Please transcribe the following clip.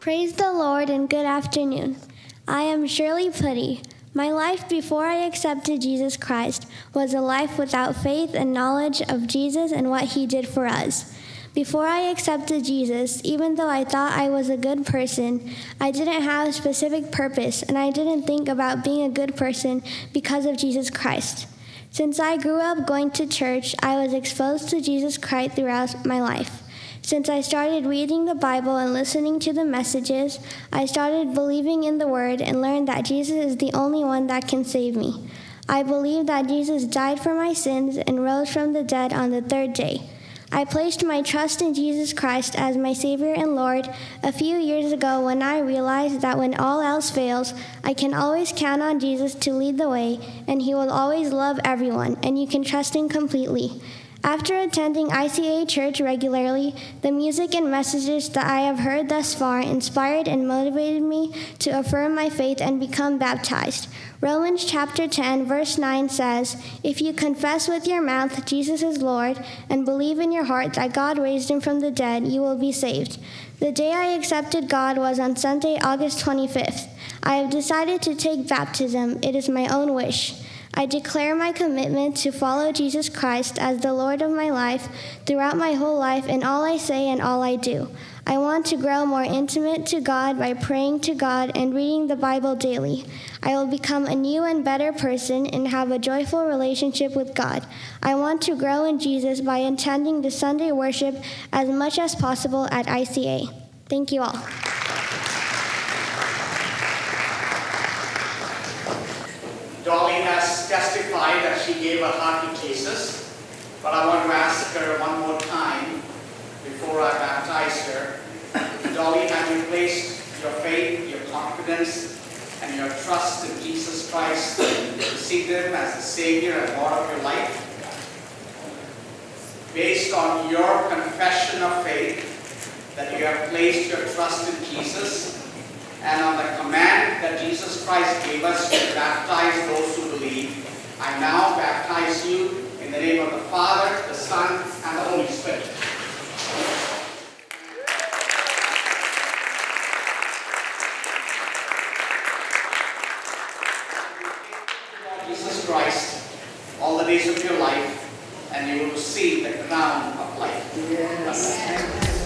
Praise the Lord and good afternoon. I am Shirley Putty. My life before I accepted Jesus Christ was a life without faith and knowledge of Jesus and what he did for us. Before I accepted Jesus, even though I thought I was a good person, I didn't have a specific purpose, and I didn't think about being a good person because of Jesus Christ. Since I grew up going to church, I was exposed to Jesus Christ throughout my life. Since I started reading the Bible and listening to the messages, I started believing in the Word and learned that Jesus is the only one that can save me. I believe that Jesus died for my sins and rose from the dead on the third day. I placed my trust in Jesus Christ as my Savior and Lord a few years ago when I realized that when all else fails, I can always count on Jesus to lead the way, and he will always love everyone, and you can trust him completely. After attending ICA church regularly, the music and messages that I have heard thus far inspired and motivated me to affirm my faith and become baptized. Romans chapter 10, verse 9 says, "If you confess with your mouth Jesus is Lord and believe in your heart that God raised him from the dead, you will be saved." The day I accepted God was on Sunday, August 25th. I have decided to take baptism. It is my own wish. I declare my commitment to follow Jesus Christ as the Lord of my life throughout my whole life in all I say and all I do. I want to grow more intimate to God by praying to God and reading the Bible daily. I will become a new and better person and have a joyful relationship with God. I want to grow in Jesus by attending the Sunday worship as much as possible at ICA. Thank you all. Dolly has testified that she gave her heart to Jesus, but I want to ask her one more time before I baptize her. Dolly, have you placed your faith, your confidence, and your trust in Jesus Christ and received him as the Savior and Lord of your life? Based on your confession of faith that you have placed your trust in Jesus, and on the command that Jesus Christ gave us to baptize those who believe, I now baptize you in the name of the Father, the Son, and the Holy Spirit. Jesus Christ all the days of your life, and you will receive the crown of life. Yes.